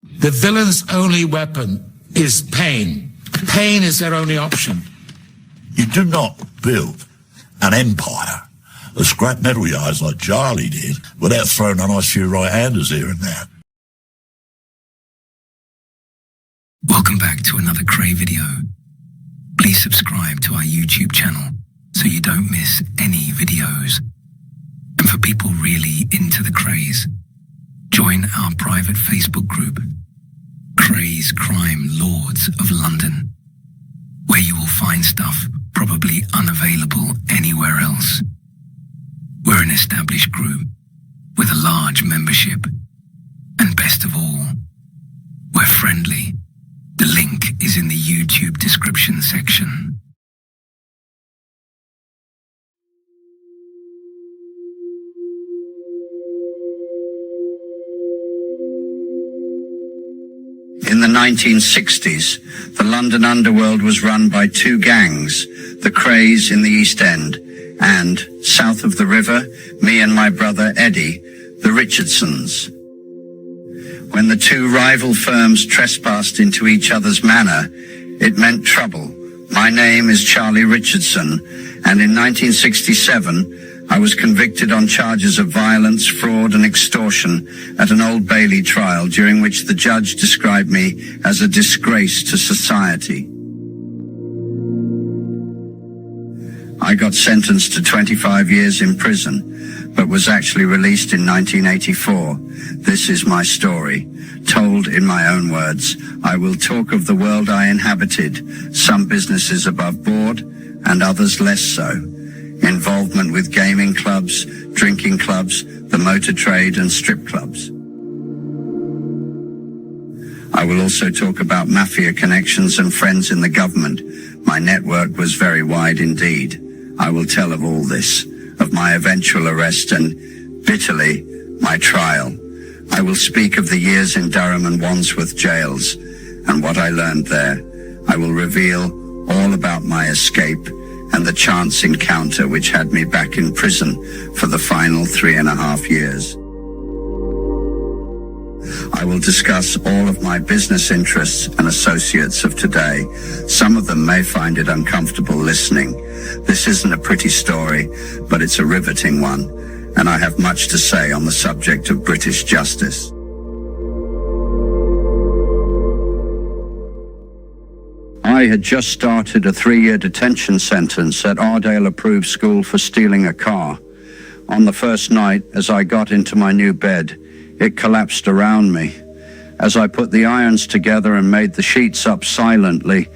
The villain's only weapon is pain. Pain is their only option. You do not build an empire of scrap metal yards like Charlie did without throwing a nice few right-handers here and there. Welcome back to another Kray video. Please subscribe to our YouTube channel so you don't miss any videos. And for people really into the Krays, join our private Facebook group, Krays Crime Lords of London, where you will find stuff probably unavailable anywhere else. We're an established group with a large membership, and best of all, we're friendly. The link is in the YouTube description section. In the 1960s, the London underworld was run by two gangs, the Krays in the East End, and, south of the river, me and my brother Eddie, the Richardsons. When the two rival firms trespassed into each other's manor, it meant trouble. My name is Charlie Richardson, and in 1967, I was convicted on charges of violence, fraud, and extortion at an Old Bailey trial, during which the judge described me as a disgrace to society. I got sentenced to 25 years in prison, but was actually released in 1984. This is my story, told in my own words. I will talk of the world I inhabited, some businesses above board and others less so. Involvement with gaming clubs, drinking clubs, the motor trade and strip clubs. I will also talk about mafia connections and friends in the government. My network was very wide indeed. I will tell of all this, of my eventual arrest and, bitterly, my trial. I will speak of the years in Durham and Wandsworth jails and what I learned there. I will reveal all about my escape and the chance encounter which had me back in prison for the final 3.5 years. I will discuss all of my business interests and associates of today. Some of them may find it uncomfortable listening. This isn't a pretty story, but it's a riveting one, and I have much to say on the subject of British justice. I had just started a 3-year detention sentence at Ardale Approved School for stealing a car. On the first night, as I got into my new bed, it collapsed around me. As I put the irons together and made the sheets up silently,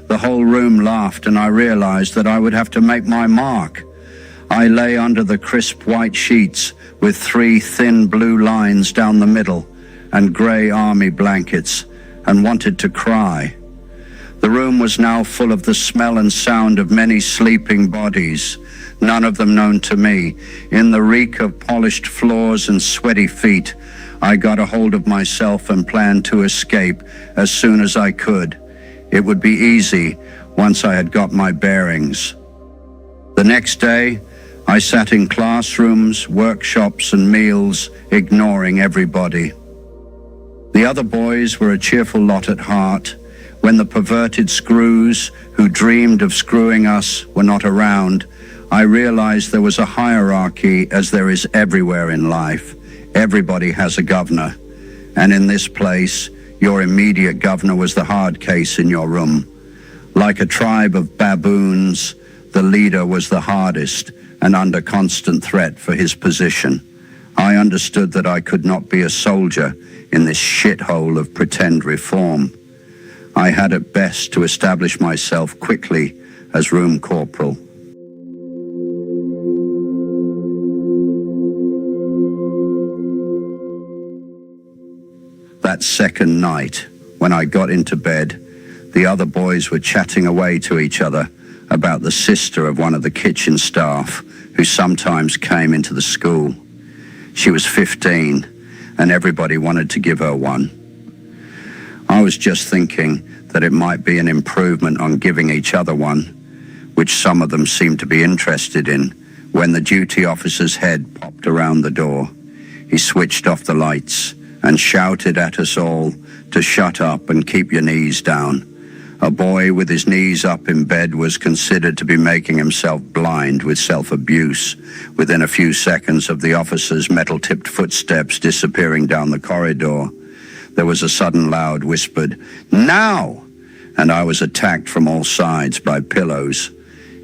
the whole room laughed, and I realized that I would have to make my mark. I lay under the crisp white sheets with 3 thin blue lines down the middle and grey army blankets, and wanted to cry. The room was now full of the smell and sound of many sleeping bodies, none of them known to me. In the reek of polished floors and sweaty feet, I got a hold of myself and planned to escape as soon as I could. It would be easy once I had got my bearings. The next day, I sat in classrooms, workshops, and meals, ignoring everybody. The other boys were a cheerful lot at heart. When the perverted screws who dreamed of screwing us were not around, I realized there was a hierarchy, as there is everywhere in life. Everybody has a governor, and in this place, your immediate governor was the hard case in your room. Like a tribe of baboons, the leader was the hardest and under constant threat for his position. I understood that I could not be a soldier in this shithole of pretend reform. I had at best to establish myself quickly as room corporal. That second night, when I got into bed, the other boys were chatting away to each other about the sister of one of the kitchen staff who sometimes came into the school. She was 15, and everybody wanted to give her one. I was just thinking that it might be an improvement on giving each other one, which some of them seemed to be interested in, when the duty officer's head popped around the door. He switched off the lights and shouted at us all to shut up and keep your knees down. A boy with his knees up in bed was considered to be making himself blind with self-abuse within a few seconds of the officer's metal-tipped footsteps disappearing down the corridor. There was a sudden loud whispered, "Now!" and I was attacked from all sides by pillows.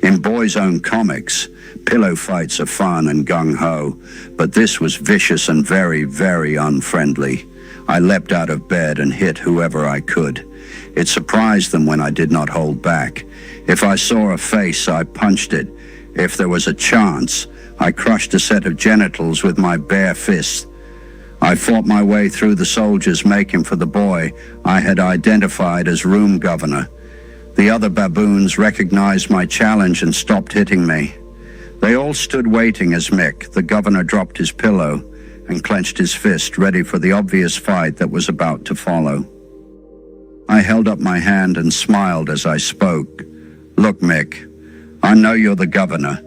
In boys' own comics, pillow fights are fun and gung-ho, but this was vicious and very, very unfriendly. I leapt out of bed and hit whoever I could. It surprised them when I did not hold back. If I saw a face, I punched it. If there was a chance, I crushed a set of genitals with my bare fist. I fought my way through the soldiers, making for the boy I had identified as room governor. The other baboons recognized my challenge and stopped hitting me. They all stood waiting as Mick, the governor, dropped his pillow and clenched his fist, ready for the obvious fight that was about to follow. I held up my hand and smiled as I spoke. "Look, Mick, I know you're the governor,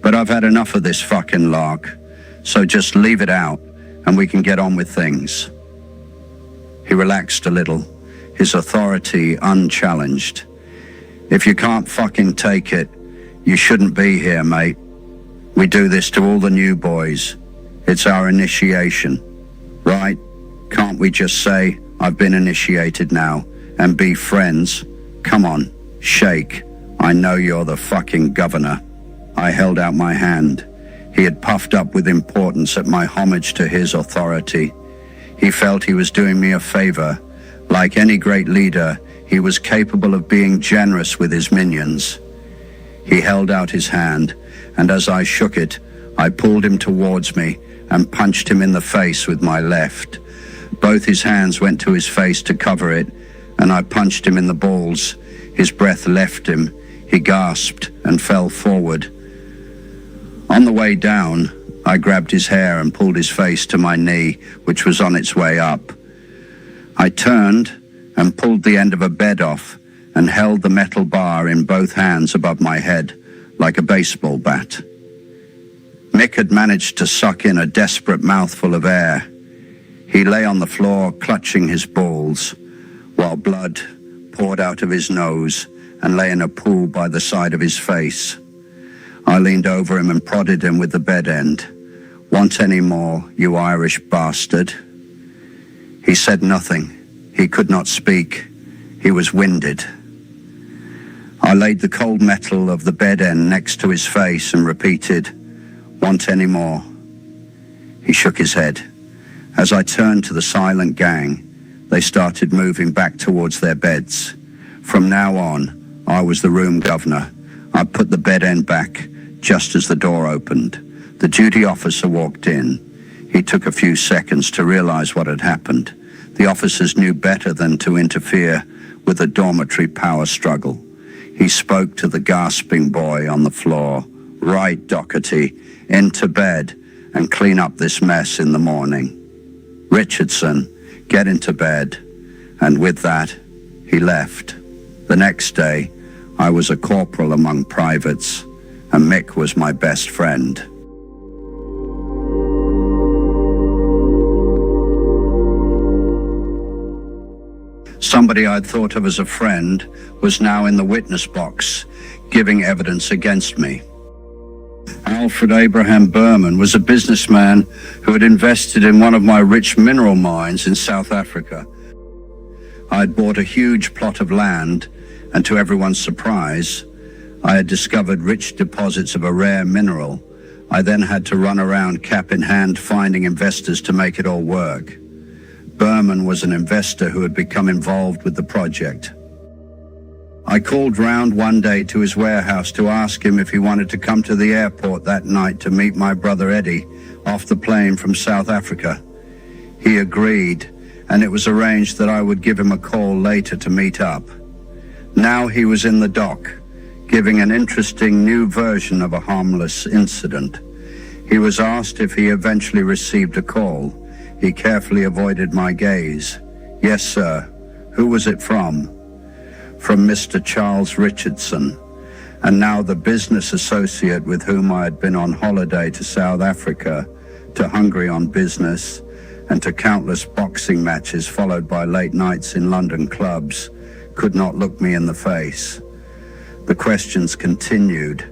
but I've had enough of this fucking lark, so just leave it out and we can get on with things." He relaxed a little, his authority unchallenged. "If you can't fucking take it, you shouldn't be here, mate. We do this to all the new boys. It's our initiation, right? Can't we just say, 'I've been initiated now,' and be friends? Come on, shake. I know you're the fucking governor." I held out my hand. He had puffed up with importance at my homage to his authority. He felt he was doing me a favor. Like any great leader, he was capable of being generous with his minions. He held out his hand, and as I shook it, I pulled him towards me and punched him in the face with my left. Both his hands went to his face to cover it, and I punched him in the balls. His breath left him. He gasped and fell forward. On the way down, I grabbed his hair and pulled his face to my knee, which was on its way up. I turned and pulled the end of a bed off and held the metal bar in both hands above my head, like a baseball bat. Mick had managed to suck in a desperate mouthful of air. He lay on the floor, clutching his balls, while blood poured out of his nose and lay in a pool by the side of his face. I leaned over him and prodded him with the bed end. "Want any more, you Irish bastard?" He said nothing. He could not speak. He was winded. I laid the cold metal of the bed end next to his face and repeated, "Want any more?" He shook his head. As I turned to the silent gang, they started moving back towards their beds. From now on, I was the room governor. I put the bed end back just as the door opened. The duty officer walked in. He took a few seconds to realize what had happened. The officers knew better than to interfere with a dormitory power struggle. He spoke to the gasping boy on the floor. "Right, Doherty, into bed and clean up this mess in the morning. Richardson, get into bed." And with that, he left. The next day, I was a corporal among privates, and Mick was my best friend. Somebody I'd thought of as a friend was now in the witness box, giving evidence against me. Alfred Abraham Berman was a businessman who had invested in one of my rich mineral mines in South Africa. I had bought a huge plot of land, and to everyone's surprise, I had discovered rich deposits of a rare mineral. I then had to run around cap in hand finding investors to make it all work. Berman was an investor who had become involved with the project. I called round one day to his warehouse to ask him if he wanted to come to the airport that night to meet my brother Eddie off the plane from South Africa. He agreed, and it was arranged that I would give him a call later to meet up. Now he was in the dock, giving an interesting new version of a harmless incident. He was asked if he eventually received a call. He carefully avoided my gaze. "Yes, sir. Who was it from?" "From Mr. Charles Richardson, and now the business associate with whom I had been on holiday to South Africa, to Hungary on business, and to countless boxing matches followed by late nights in London clubs, could not look me in the face. The questions continued,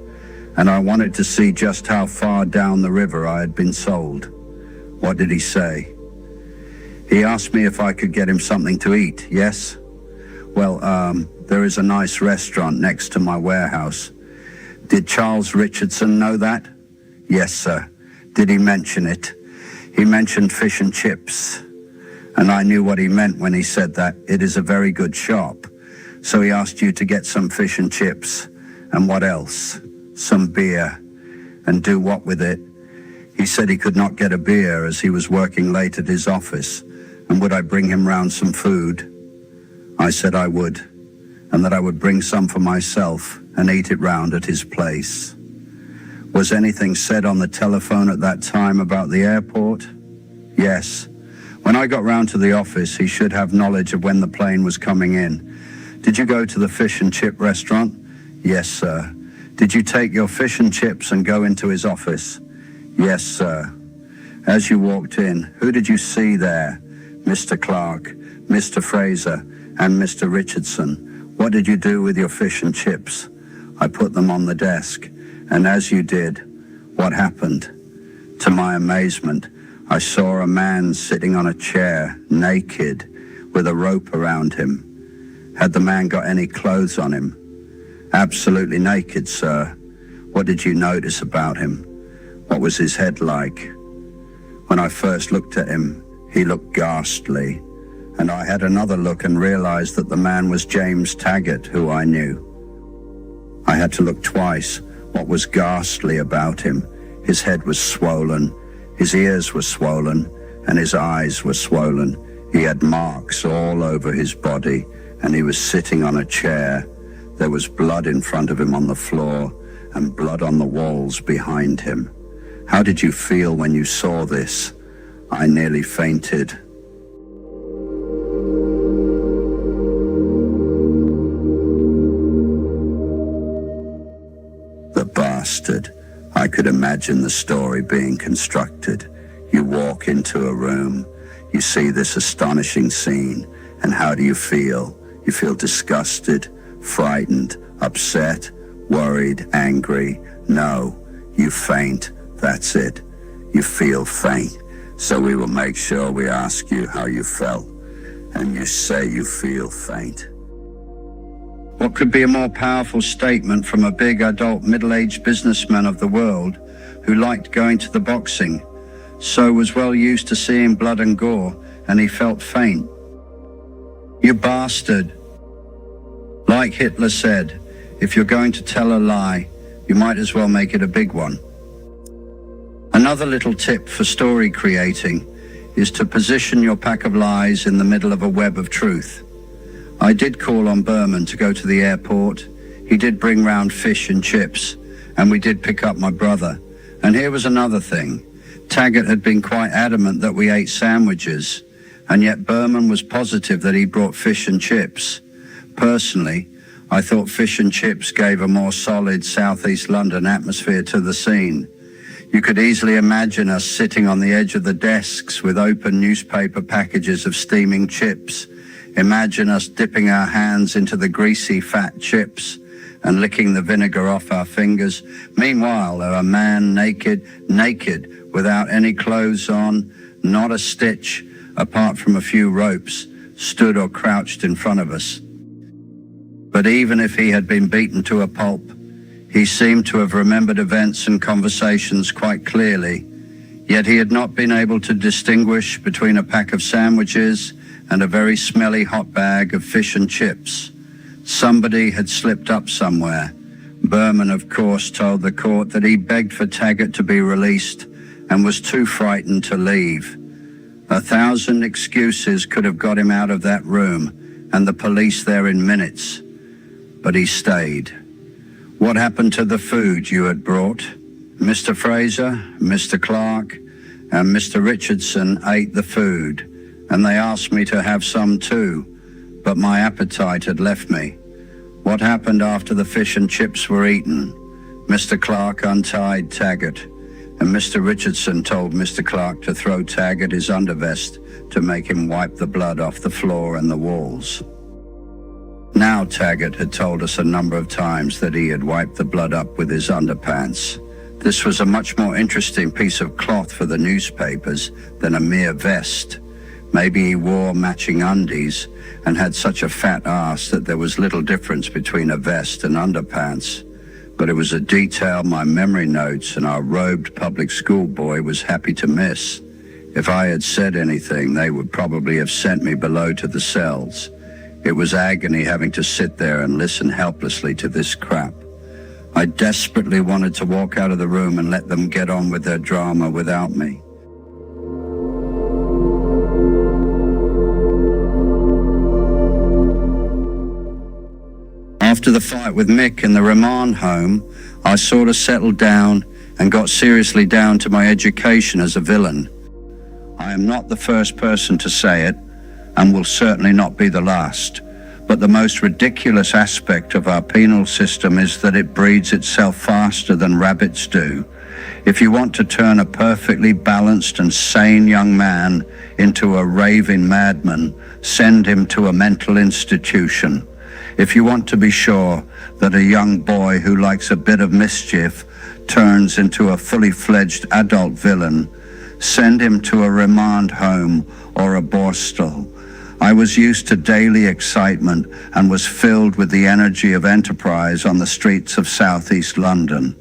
and I wanted to see just how far down the river I had been sold. What did he say? He asked me if I could get him something to eat, yes? Well, there is a nice restaurant next to my warehouse. Did Charles Richardson know that? Yes, sir. Did he mention it? He mentioned fish and chips. And I knew what he meant when he said that. It is a very good shop. So he asked you to get some fish and chips. And what else? Some beer. And do what with it? He said he could not get a beer as he was working late at his office. And would I bring him round some food? I said I would. And that I would bring some for myself and eat it round at his place. Was anything said on the telephone at that time about the airport? Yes. When I got round to the office, he should have knowledge of when the plane was coming in. Did you go to the fish and chip restaurant? Yes, sir. Did you take your fish and chips and go into his office? Yes, sir. As you walked in, who did you see there? Mr. Clark, Mr. Fraser, and Mr. Richardson. What did you do with your fish and chips? I put them on the desk. And as you did, what happened? To my amazement, I saw a man sitting on a chair, naked, with a rope around him. Had the man got any clothes on him? Absolutely naked, sir. What did you notice about him? What was his head like? When I first looked at him, he looked ghastly. And I had another look and realized that the man was James Taggart, who I knew. I had to look twice. What was ghastly about him? His head was swollen, his ears were swollen, and his eyes were swollen. He had marks all over his body, and he was sitting on a chair. There was blood in front of him on the floor, and blood on the walls behind him. How did you feel when you saw this? I nearly fainted. Bastard. I could imagine the story being constructed. You walk into a room, you see this astonishing scene, and how do you feel? You feel disgusted, frightened, upset, worried, angry? No, you faint. That's it. You feel faint. So we will make sure we ask you how you felt, and you say you feel faint. What could be a more powerful statement from a big adult middle-aged businessman of the world who liked going to the boxing, so was well used to seeing blood and gore, and he felt faint? You bastard. Like Hitler said, if you're going to tell a lie, you might as well make it a big one. Another little tip for story creating is to position your pack of lies in the middle of a web of truth. I did call on Berman to go to the airport. He did bring round fish and chips, and we did pick up my brother. And here was another thing. Taggart had been quite adamant that we ate sandwiches, and yet Berman was positive that he brought fish and chips. Personally, I thought fish and chips gave a more solid southeast London atmosphere to the scene. You could easily imagine us sitting on the edge of the desks with open newspaper packages of steaming chips. Imagine us dipping our hands into the greasy, fat chips and licking the vinegar off our fingers. Meanwhile, a man naked, without any clothes on, not a stitch, apart from a few ropes, stood or crouched in front of us. But even if he had been beaten to a pulp, he seemed to have remembered events and conversations quite clearly. Yet he had not been able to distinguish between a pack of sandwiches and a very smelly hot bag of fish and chips. Somebody had slipped up somewhere. Berman, of course, told the court that he begged for Taggart to be released and was too frightened to leave. 1,000 excuses could have got him out of that room and the police there in minutes. But he stayed. What happened to the food you had brought? Mr. Fraser, Mr. Clark, and Mr. Richardson ate the food, and they asked me to have some too, but my appetite had left me. What happened after the fish and chips were eaten? Mr. Clark untied Taggart, and Mr. Richardson told Mr. Clark to throw Tag at his undervest to make him wipe the blood off the floor and the walls. Now Taggart had told us a number of times that he had wiped the blood up with his underpants. This was a much more interesting piece of cloth for the newspapers than a mere vest. Maybe he wore matching undies and had such a fat ass that there was little difference between a vest and underpants. But it was a detail my memory notes and our robed public school boy was happy to miss. If I had said anything, they would probably have sent me below to the cells. It was agony having to sit there and listen helplessly to this crap. I desperately wanted to walk out of the room and let them get on with their drama without me. After the fight with Mick in the remand home, I sort of settled down and got seriously down to my education as a villain. I am not the first person to say it, and will certainly not be the last. But the most ridiculous aspect of our penal system is that it breeds itself faster than rabbits do. If you want to turn a perfectly balanced and sane young man into a raving madman, send him to a mental institution. If you want to be sure that a young boy who likes a bit of mischief turns into a fully fledged adult villain, send him to a remand home or a borstal. I was used to daily excitement and was filled with the energy of enterprise on the streets of southeast London.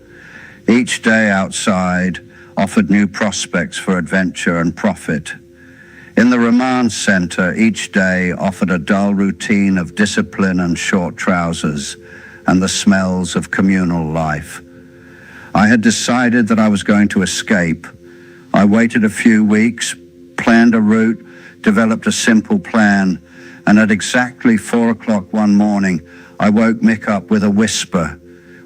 Each day outside offered new prospects for adventure and profit. In the remand centre, each day offered a dull routine of discipline and short trousers and the smells of communal life. I had decided that I was going to escape. I waited a few weeks, planned a route, developed a simple plan, and at exactly 4 o'clock one morning, I woke Mick up with a whisper.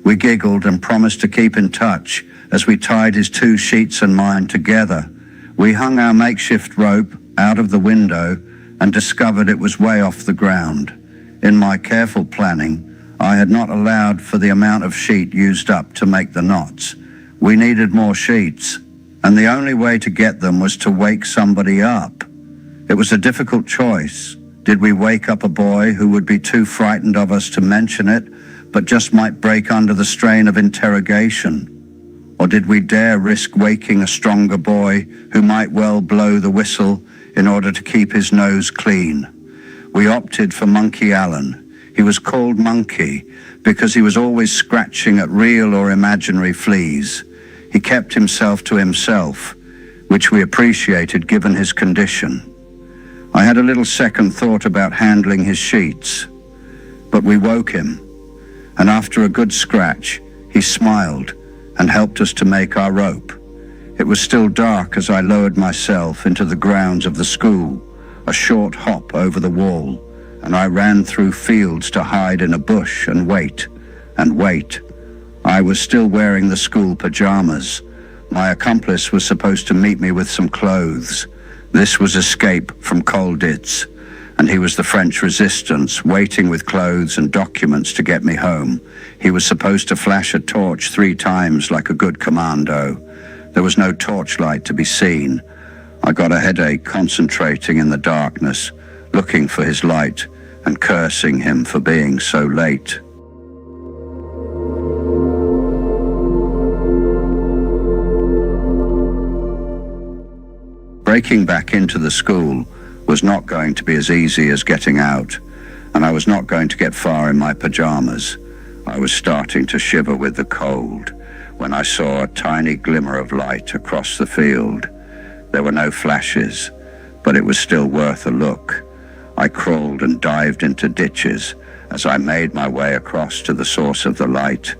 We giggled and promised to keep in touch as we tied his 2 sheets and mine together. We hung our makeshift rope out of the window and discovered it was way off the ground. In my careful planning, I had not allowed for the amount of sheet used up to make the knots. We needed more sheets, and the only way to get them was to wake somebody up. It was a difficult choice. Did we wake up a boy who would be too frightened of us to mention it, but just might break under the strain of interrogation? Or did we dare risk waking a stronger boy who might well blow the whistle in order to keep his nose clean? We opted for Monkey Allen. He was called Monkey because he was always scratching at real or imaginary fleas. He kept himself to himself, which we appreciated given his condition. I had a little second thought about handling his sheets, but we woke him, and after a good scratch, he smiled and helped us to make our rope. It was still dark as I lowered myself into the grounds of the school, a short hop over the wall, and I ran through fields to hide in a bush and wait, and wait. I was still wearing the school pajamas. My accomplice was supposed to meet me with some clothes. This was escape from Colditz, and he was the French resistance, waiting with clothes and documents to get me home. He was supposed to flash a torch 3 times like a good commando. There was no torchlight to be seen. I got a headache concentrating in the darkness, looking for his light and cursing him for being so late. Breaking back into the school was not going to be as easy as getting out, and I was not going to get far in my pajamas. I was starting to shiver with the cold when I saw a tiny glimmer of light across the field. There were no flashes, but it was still worth a look. I crawled and dived into ditches as I made my way across to the source of the light.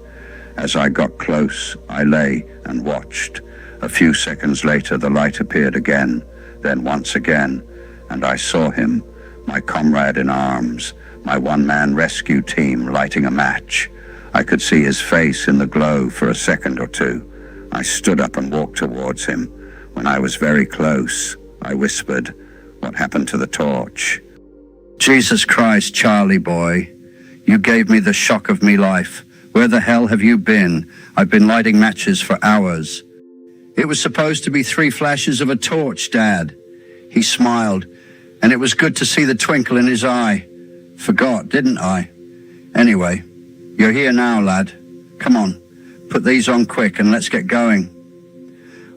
As I got close, I lay and watched. A few seconds later, the light appeared again, then once again, and I saw him, my comrade in arms, my one-man rescue team lighting a match. I could see his face in the glow for a second or two. I stood up and walked towards him. When I was very close, I whispered, "What happened to the torch?" "Jesus Christ, Charlie boy, you gave me the shock of me life. Where the hell have you been? I've been lighting matches for hours." It was supposed to be 3 flashes of a torch, Dad. He smiled, and it was good to see the twinkle in his eye. Forgot, didn't I? Anyway, you're here now, lad. Come on, put these on quick and let's get going.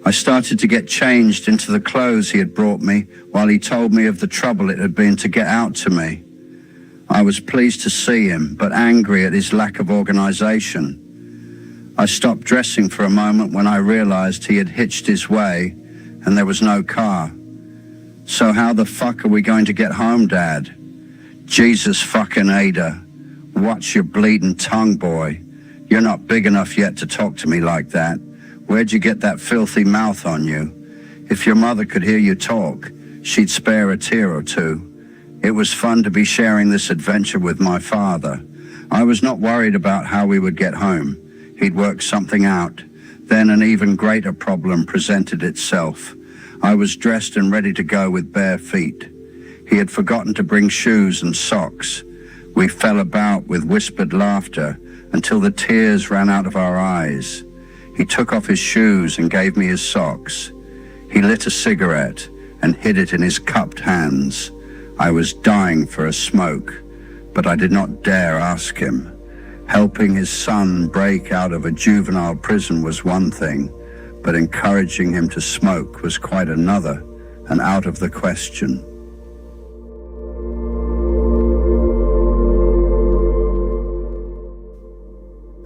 I started to get changed into the clothes he had brought me while he told me of the trouble it had been to get out to me. I was pleased to see him, but angry at his lack of organization. I stopped dressing for a moment when I realized he had hitched his way and there was no car. So how the fuck are we going to get home, Dad? Jesus fucking Ada. Watch your bleeding tongue, boy. You're not big enough yet to talk to me like that. Where'd you get that filthy mouth on you? If your mother could hear you talk, she'd spare a tear or two. It was fun to be sharing this adventure with my father. I was not worried about how we would get home. He'd work something out. Then an even greater problem presented itself. I was dressed and ready to go with bare feet. He had forgotten to bring shoes and socks. We fell about with whispered laughter until the tears ran out of our eyes. He took off his shoes and gave me his socks. He lit a cigarette and hid it in his cupped hands. I was dying for a smoke, but I did not dare ask him. Helping his son break out of a juvenile prison was one thing, but encouraging him to smoke was quite another, and out of the question.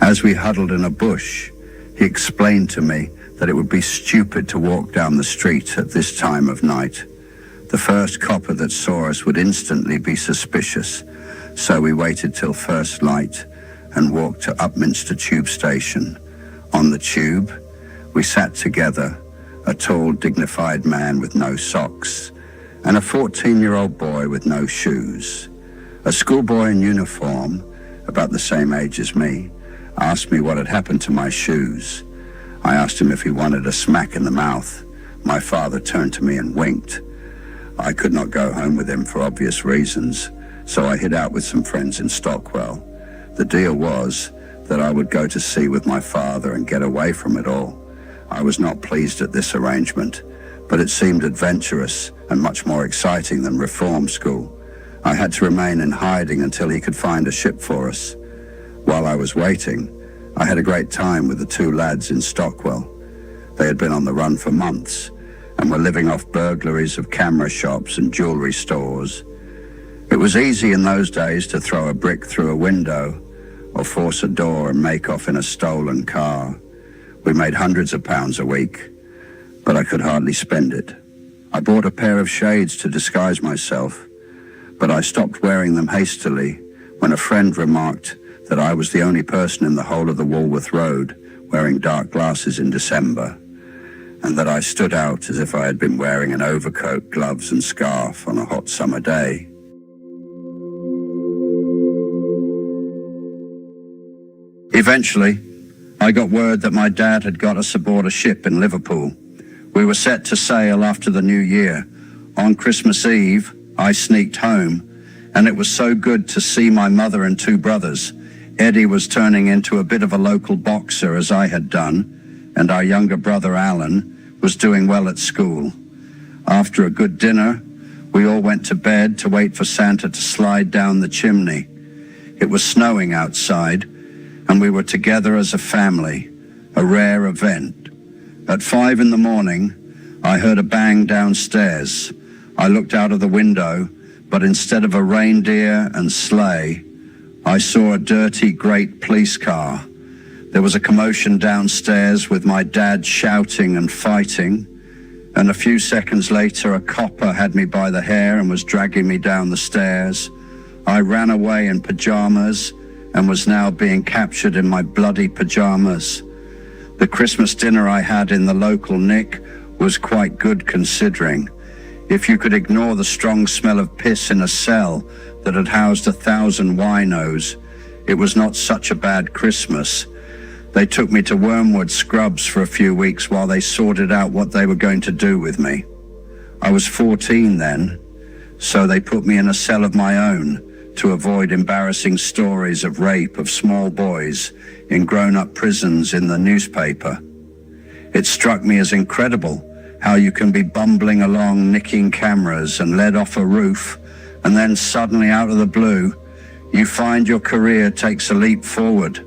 As we huddled in a bush, he explained to me that it would be stupid to walk down the street at this time of night. The first copper that saw us would instantly be suspicious, so we waited till first light and walked to Upminster Tube Station. On the tube, we sat together, a tall, dignified man with no socks, and a 14-year-old boy with no shoes. A schoolboy in uniform, about the same age as me, asked me what had happened to my shoes. I asked him if he wanted a smack in the mouth. My father turned to me and winked. I could not go home with him for obvious reasons, so I hid out with some friends in Stockwell. The deal was that I would go to sea with my father and get away from it all. I was not pleased at this arrangement, but it seemed adventurous and much more exciting than reform school. I had to remain in hiding until he could find a ship for us. While I was waiting, I had a great time with the 2 lads in Stockwell. They had been on the run for months and were living off burglaries of camera shops and jewelry stores. It was easy in those days to throw a brick through a window or force a door and make off in a stolen car. We made hundreds of pounds a week, but I could hardly spend it. I bought a pair of shades to disguise myself, but I stopped wearing them hastily when a friend remarked that I was the only person in the whole of the Walworth Road wearing dark glasses in December, and that I stood out as if I had been wearing an overcoat, gloves and scarf on a hot summer day. Eventually, I got word that my dad had got us aboard a ship in Liverpool. We were set to sail after the New Year. On Christmas Eve, I sneaked home, and it was so good to see my mother and 2 brothers. Eddie was turning into a bit of a local boxer, as I had done, and our younger brother, Alan, was doing well at school. After a good dinner, we all went to bed to wait for Santa to slide down the chimney. It was snowing outside, and we were together as a family, a rare event. At 5 in the morning, I heard a bang downstairs. I looked out of the window, but instead of a reindeer and sleigh, I saw a dirty, great police car. There was a commotion downstairs with my dad shouting and fighting, and a few seconds later a copper had me by the hair and was dragging me down the stairs. I ran away in pajamas and was now being captured in my bloody pajamas. The Christmas dinner I had in the local Nick was quite good considering. If you could ignore the strong smell of piss in a cell that had housed 1,000 winos, it was not such a bad Christmas. They took me to Wormwood Scrubs for a few weeks while they sorted out what they were going to do with me. I was 14 then, so they put me in a cell of my own to avoid embarrassing stories of rape of small boys in grown-up prisons in the newspaper. It struck me as incredible how you can be bumbling along, nicking cameras and led off a roof, and then suddenly out of the blue, you find your career takes a leap forward.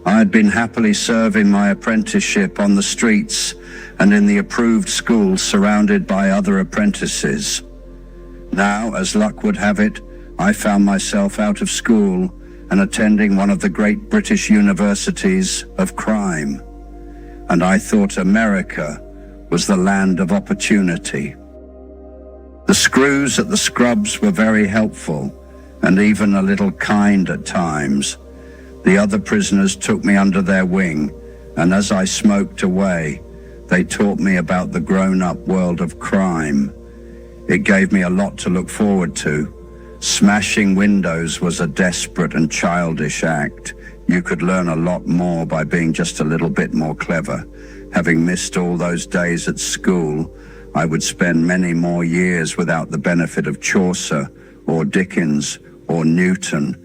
I had been happily serving my apprenticeship on the streets and in the approved schools surrounded by other apprentices. Now, as luck would have it, I found myself out of school and attending one of the great British universities of crime. And I thought America was the land of opportunity. The screws at the scrubs were very helpful and even a little kind at times. The other prisoners took me under their wing, and as I smoked away, they taught me about the grown-up world of crime. It gave me a lot to look forward to. Smashing windows was a desperate and childish act. You could learn a lot more by being just a little bit more clever. Having missed all those days at school, I would spend many more years without the benefit of Chaucer or Dickens or Newton,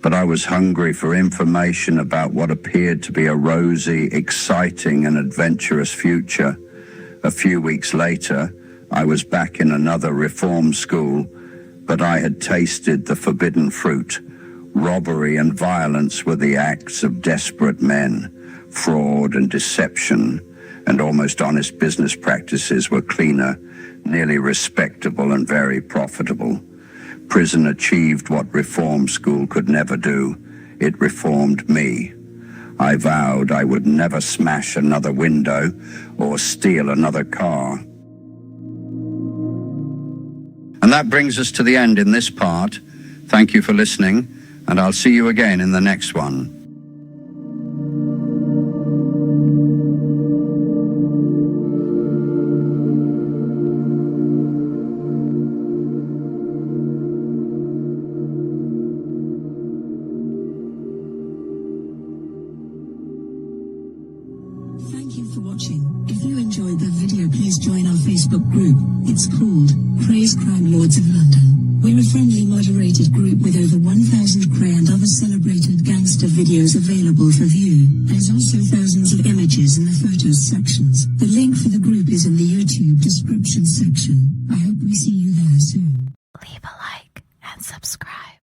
but I was hungry for information about what appeared to be a rosy, exciting and adventurous future. A few weeks later, I was back in another reform school, but I had tasted the forbidden fruit. Robbery and violence were the acts of desperate men. Fraud and deception and almost honest business practices were cleaner, nearly respectable and very profitable. Prison achieved what reform school could never do. It reformed me. I vowed I would never smash another window or steal another car. And that brings us to the end in this part. Thank you for listening, and I'll see you again in the next one. Thank you for watching. If you enjoyed the video, please join our Facebook group. It's called Krays Crime Lords of London. We're a friendly moderated group with over 1,000 Kray and other celebrated gangster videos available for view. There's also thousands of images in the photos sections. The link for the group is in the YouTube description section. I hope we see you there soon. Leave a like and subscribe.